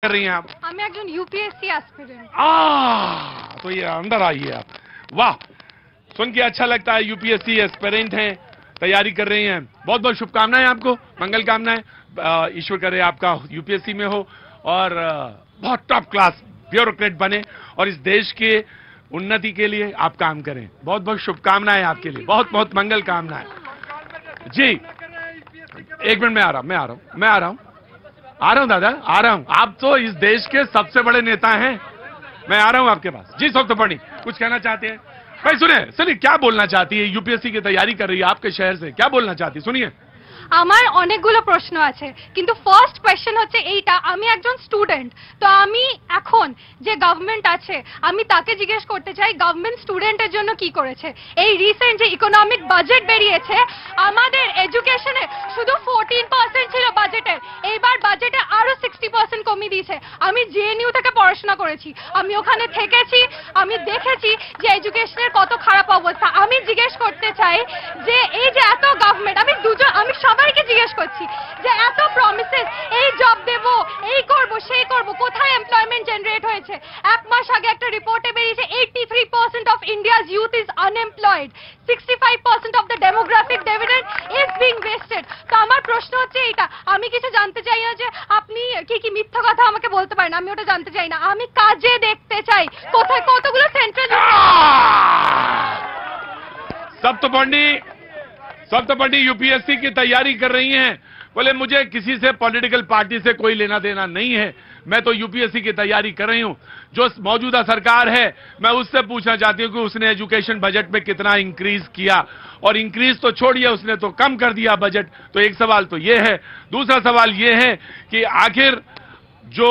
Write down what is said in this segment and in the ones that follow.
कर रही हैं आप? আমি একজন यूपीएससी एस्पिरेंट। तो ये अंदर आइए आप। वाह, सुन के अच्छा लगता है। यूपीएससी एस्पिरेंट हैं, तैयारी कर रही हैं। बहुत बहुत शुभकामनाएं आपको, मंगल कामनाएं। ईश्वर करे आपका यूपीएससी में हो और बहुत टॉप क्लास ब्यूरोक्रेट बने और इस देश के उन्नति के लिए आप काम करें। बहुत बहुत शुभकामनाएं आपके लिए, बहुत बहुत मंगल कामनाएं। जी एक मिनट में आ रहा हूं दादा, आ रहा हूं। आप तो इस देश के सबसे बड़े नेता हैं, मैं आ रहा हूं आपके पास। जी सप्तपर्णी, कुछ कहना चाहते हैं? भाई सुनिए क्या बोलना चाहती है? यूपीएससी की तैयारी कर रही है आपके शहर से, क्या बोलना चाहती है? सुनिए। আমার অনেকগুলো প্রশ্ন আছে, কিন্তু ফার্স্ট কোয়েশ্চেন হচ্ছে এইটা, আমি একজন স্টুডেন্ট, তো আমি এখন যে গভর্নমেন্ট আছে আমি তাকে জিজ্ঞেস করতে চাই গভর্নমেন্ট স্টুডেন্টের জন্য কি করেছে। এই রিসেন্ট যে ইকোনমিক বাজেট বেরিয়েছে আমাদের এডুকেশনে শুধু 14% ছিল বাজেটের, এইবার বাজেটে আরো 60% কমিয়ে দিয়েছে। আমি জেএনইউ থেকে পড়াশোনা করেছি, আমি ওখানে থেকেছি, আমি দেখেছি যে এডুকেশনের কত খারাপ অবস্থা। আমি জিজ্ঞেস করতে চাই যে এই যে এত গভর্নমেন্ট, আমি সবাইকে জিজ্ঞেস করছি যে এত প্রমিসেস, এই জব দেব, এই করব, সেই করব, কোথায় এমপ্লয়মেন্ট জেনারেট হয়েছে? এক মাস আগে একটা রিপোর্টে বেরিয়েছে 83% of India's youth is unemployed, 65% of the demographic dividend is being wasted. তো আমার প্রশ্ন হচ্ছে এইটা, আমি কিছু জানতে চাই না যে আপনি কি মিথ্যা কথা আমাকে বলতে পারেন, আমি ওটা জানতে চাই না। আমি কাজে দেখতে চাই কোথায় কতগুলো সেন্ট্রাল। सप्तपर्णी यूपीएससी की तैयारी कर रही हैं। बोले मुझे किसी से पॉलिटिकल पार्टी से कोई लेना देना नहीं है, मैं तो यूपीएससी की तैयारी कर रही हूं। जो मौजूदा सरकार है मैं उससे पूछना चाहती हूं कि उसने एजुकेशन बजट में कितना इंक्रीज किया, और इंक्रीज तो छोड़िए, उसने तो कम कर दिया बजट। तो एक सवाल तो ये है। दूसरा सवाल ये है कि आखिर जो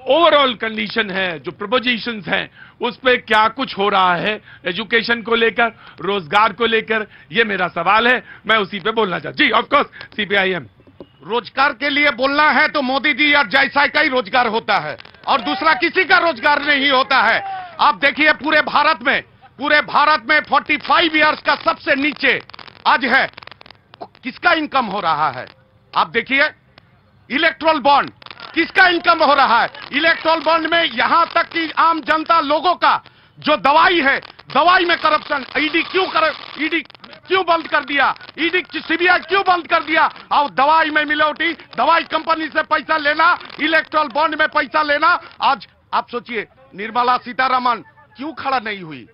ओवरऑल कंडीशन है, जो प्रपोजिशंस हैं, उस पे क्या कुछ हो रहा है एजुकेशन को लेकर, रोजगार को लेकर? ये मेरा सवाल है, मैं उसी पे बोलना चाहता। जी ऑफ कोर्स सीपीआईएम। रोजगार के लिए बोलना है तो मोदी जी और जैसा का ही रोजगार होता है और दूसरा किसी का रोजगार नहीं होता है। आप देखिए पूरे भारत में 45 इयर्स का सबसे नीचे आज है, किसका इनकम हो रहा है? आप देखिए इलेक्ट्रल बॉन्ड, किसका इनकम हो रहा है? इलेक्ट्रल बॉन्ड में यहां तक कि आम जनता लोगों का जो दवाई है, दवाई में करप्शन। ईडी क्यों बंद कर दिया? ईडी सीबीआई क्यों बंद कर दिया? और दवाई में मिलावटी, दवाई कंपनी से पैसा लेना, इलेक्ट्रल बॉन्ड में पैसा लेना। आज आप सोचिए निर्मला सीतारमण क्यों खड़ा नहीं हुई?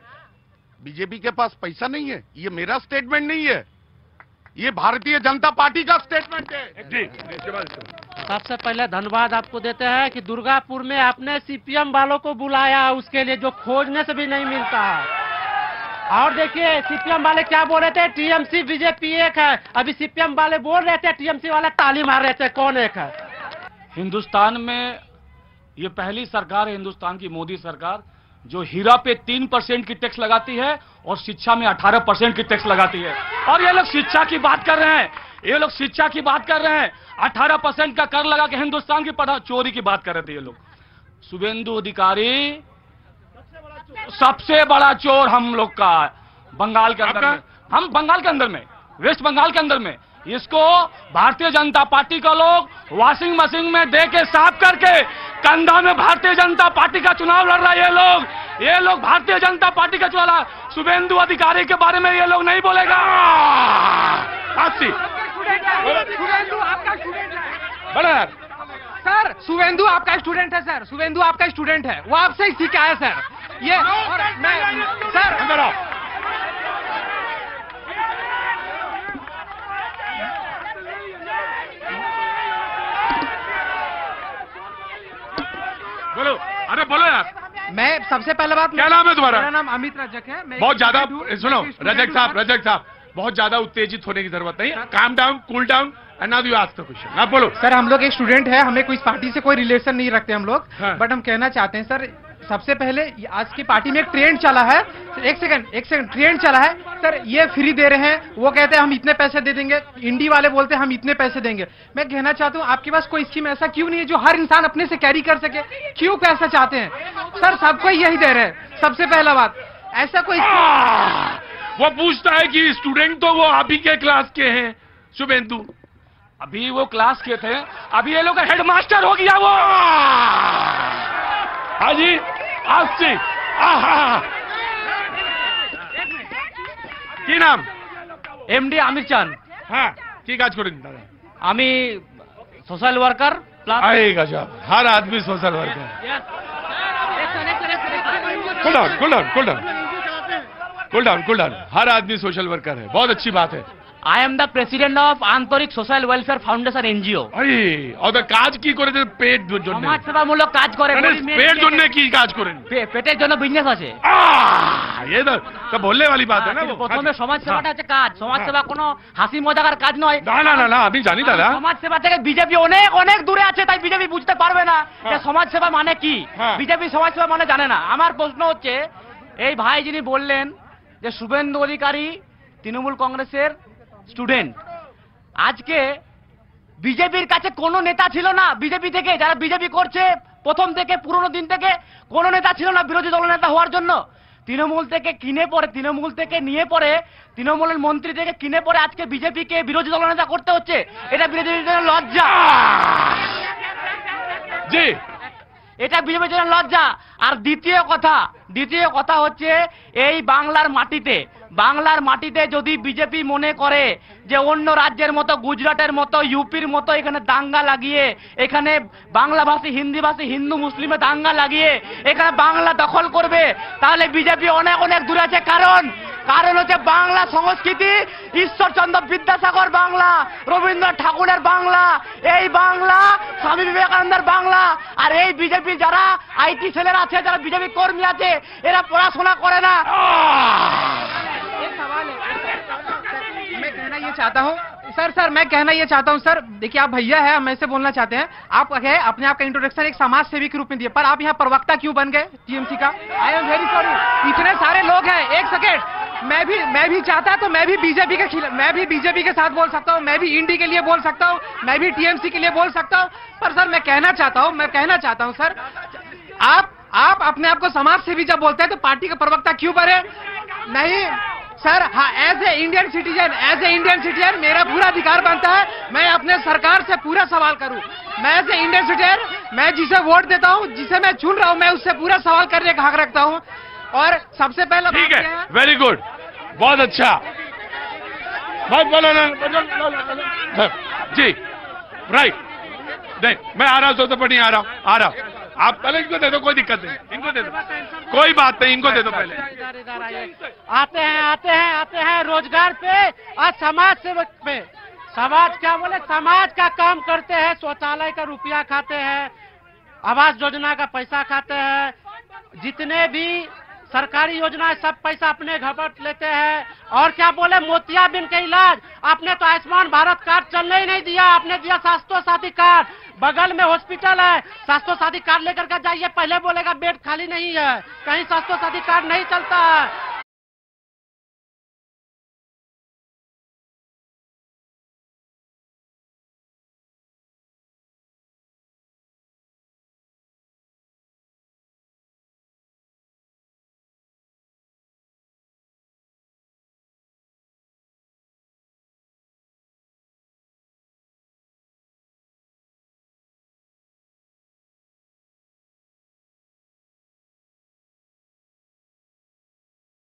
बीजेपी के पास पैसा नहीं है। ये मेरा स्टेटमेंट नहीं है, ये भारतीय जनता पार्टी का स्टेटमेंट है। सबसे पहले धन्यवाद आपको देते हैं कि दुर्गापुर में आपने सीपीएम वालों को बुलाया, उसके लिए जो खोजने से भी नहीं मिलता है। और देखिए सीपीएम वाले क्या बोल रहे थे, टीएमसी बीजेपी एक है। अभी सीपीएम वाले बोल रहे थे टीएमसी वाले ताली मार रहे थे, कौन एक है? हिंदुस्तान में ये पहली सरकार है, हिंदुस्तान की मोदी सरकार, जो हीरा पे 3% की टैक्स लगाती है और शिक्षा में 18% की टैक्स लगाती है। और ये लोग शिक्षा की बात कर रहे हैं, 18% का कर लगा के हिंदुस्तान की चोरी की बात कर रहे थे ये लोग। शुभेंदु अधिकारी सबसे बड़ा चोर हम लोग का बंगाल के अंदर में, हम बंगाल के अंदर में, वेस्ट बंगाल के अंदर में। इसको भारतीय जनता पार्टी का लोग वॉशिंग मशीन में दे के साफ करके कंधा में भारतीय जनता पार्टी का चुनाव लड़ रहा है। ये लोग भारतीय जनता पार्टी का चुनाव, शुभेंदु अधिकारी के बारे में ये लोग नहीं बोलेगा। शुभेंदु आपका स्टूडेंट है बड़ा सर, शुभेंदु आपका स्टूडेंट है सर, शुभेंदु आपका स्टूडेंट है, वो आपसे ही सीखा है सर। ये और मैं सर अंदर आओ। बोलो, अरे बोलो यार। मैं सबसे पहले बात, क्या नाम है तुम्हारा? मेरा नाम अमित रजक है। बहुत ज्यादा सुनो रजक साहब, बहुत ज्यादा उत्तेजित होने की जरूरत नहीं। Calm down, cool down, and now you ask the question. आप बोलो। सर हम लोग एक स्टूडेंट है, हमें कोई पार्टी से कोई रिलेशन नहीं रखते हम लोग। हाँ। बट हम कहना चाहते हैं सर, सबसे पहले आज की पार्टी में एक ट्रेंड चला है। एक सेकंड ट्रेंड चला है सर, ये फ्री दे रहे हैं, वो कहते हैं हम इतने पैसे दे देंगे, इंडी वाले बोलते हैं हम इतने पैसे देंगे। मैं कहना चाहता हूँ आपके पास कोई स्कीम ऐसा क्यों नहीं है जो हर इंसान अपने से कैरी कर सके? क्यों पैसा चाहते हैं सर? सबको यही दे रहे हैं। सबसे पहला बात, ऐसा कोई वो पूछता है कि स्टूडेंट तो वो आप ही के क्लास के हैं शुभेंदु, अभी वो क्लास के थे, अभी ये लोग का हेडमास्टर हो गया वो। हाजी আসছি কি নাম? এমডি আমির চান। হ্যাঁ, কি কাজ করেন দাদা? আমি সোশ্যাল ওয়ার্কার প্লাস আরে গজব, हर आदमी सोशल वर्कर। कूल डाउन, हर आदमी सोशल वर्कर है, बहुत अच्छी बात है। I am the president of আন্তরিক সোশ্যাল ওয়েলফেয়ার ফাউন্ডেশন এনজিও। আরে ওদের কাজ কি করে? পেট জন্য, সমাজ সেবামূলক কাজ করে। পেট জন্য কি কাজ করেন? পেটের জন্য বিজনেস আছে। ये तो बोलने वाली बात है ना। वो প্রথমে সমাজ সেবাটা হচ্ছে কাজ। সমাজ সেবা কোনো হাসি মজাকার কাজ নয়। না আমি জানি দাদা। সমাজ সেবা থেকে বিজেপি অনেক অনেক দূরে আছে, তাই বিজেপি বুঝতে পারবে না যে সমাজ সেবা মানে কি। বিজেপি সমাজ সেবা মানে জানে না। আমার প্রশ্ন হচ্ছে, এই ভাই যিনি বললেন যে শুভেন্দু অধিকারী তৃণমূল কংগ্রেসের স্টুডেন্ট, আজকে বিজেপির কাছে কোনো নেতা ছিল না। বিজেপি থেকে যারা বিজেপি করছে প্রথম থেকে পুরনো দিন থেকে কোনো নেতা ছিল না বিরোধী দলনেতা হওয়ার জন্য। তৃণমূল থেকে কিনে পরে, তৃণমূল থেকে নিয়ে পরে, তৃণমূলের মন্ত্রী থেকে কিনে পরে আজকে বিজেপিকে বিরোধী দলনেতা করতে হচ্ছে। এটা বিরোধীদের জন্য লজ্জা। জি, এটা বিজেপির জন্য লজ্জা। আর দ্বিতীয় কথা হচ্ছে, এই বাংলার মাটিতে যদি বিজেপি মনে করে যে অন্য রাজ্যের মতো, গুজরাটের মতো, ইউপির মতো এখানে দাঙ্গা লাগিয়ে, এখানে বাংলাভাষী হিন্দিভাষী হিন্দু মুসলিমে দাঙ্গা লাগিয়ে এখানে বাংলা দখল করবে, তাহলে বিজেপি অনেক অনেক দূরে আছে। কারণ হচ্ছে বাংলা সংস্কৃতি ঈশ্বরচন্দ্র বিদ্যাসাগর বাংলা, রবীন্দ্রনাথ ঠাকুরের বাংলা, এই বাংলা স্বামী বিবেকানন্দের বাংলা। আর এই বিজেপি যারা আইটি সেলের আছে, যারা বিজেপি কর্মী আছে, এরা পড়াশোনা করে না। मैं कहना ये चाहता हूँ सर, मैं कहना ये चाहता हूँ सर, देखिए आप भैया है, हम ऐसे बोलना चाहते हैं। आप अपने आप का इंट्रोडक्शन एक समाज सेवी के रूप में दिए, पर आप यहाँ प्रवक्ता क्यों बन गए टीएमसी का? I am very sorry. इतने सारे लोग हैं, एक सेकेंड, मैं भी चाहता तो मैं भी बीजेपी के खिलाफ, मैं भी बीजेपी के साथ बोल सकता हूँ, मैं भी इंडी के लिए बोल सकता हूँ, मैं भी टीएमसी के लिए बोल सकता हूँ। पर सर मैं कहना चाहता हूँ सर, आप अपने आप को समाज सेवी जब बोलते हैं तो पार्टी का प्रवक्ता क्यों बने? नहीं सर, हाँ, एज ए इंडियन सिटीजन मेरा पूरा अधिकार बनता है मैं अपने सरकार से पूरा सवाल करूं। मैं एज ए इंडियन सिटीजन, मैं जिसे वोट देता हूं, जिसे मैं चुन रहा हूं, मैं उससे पूरा सवाल करने का हक रखता हूं। और सबसे पहला ठीक है, वेरी गुड, बहुत अच्छा। बहुत बोलो ना जी, राइट। नहीं, मैं आ रहा हूं, तो नहीं आ रहा हूं। आप पहले इनको दे दो, कोई दिक्कत नहीं, इनको दे दो, कोई बात नहीं, इनको दे दो पहले। आते हैं रोजगार पे और समाज सेवक पे। समाज क्या बोले, समाज का काम करते हैं, शौचालय का रुपया खाते हैं, आवास योजना का पैसा खाते हैं, जितने भी सरकारी योजना है सब पैसा अपने घपट लेते हैं। और क्या बोले, मोतियाबिंद के इलाज आपने तो आयुष्मान भारत कार्ड चलने ही नहीं दिया, आपने दिया स्वास्थ्य साथी कार्ड। बगल में हॉस्पिटल है, स्वास्थ्य साथी कार्ड लेकर के जाइए, पहले बोलेगा बेड खाली नहीं है, कहीं स्वास्थ्य साथी कार्ड नहीं चलता है।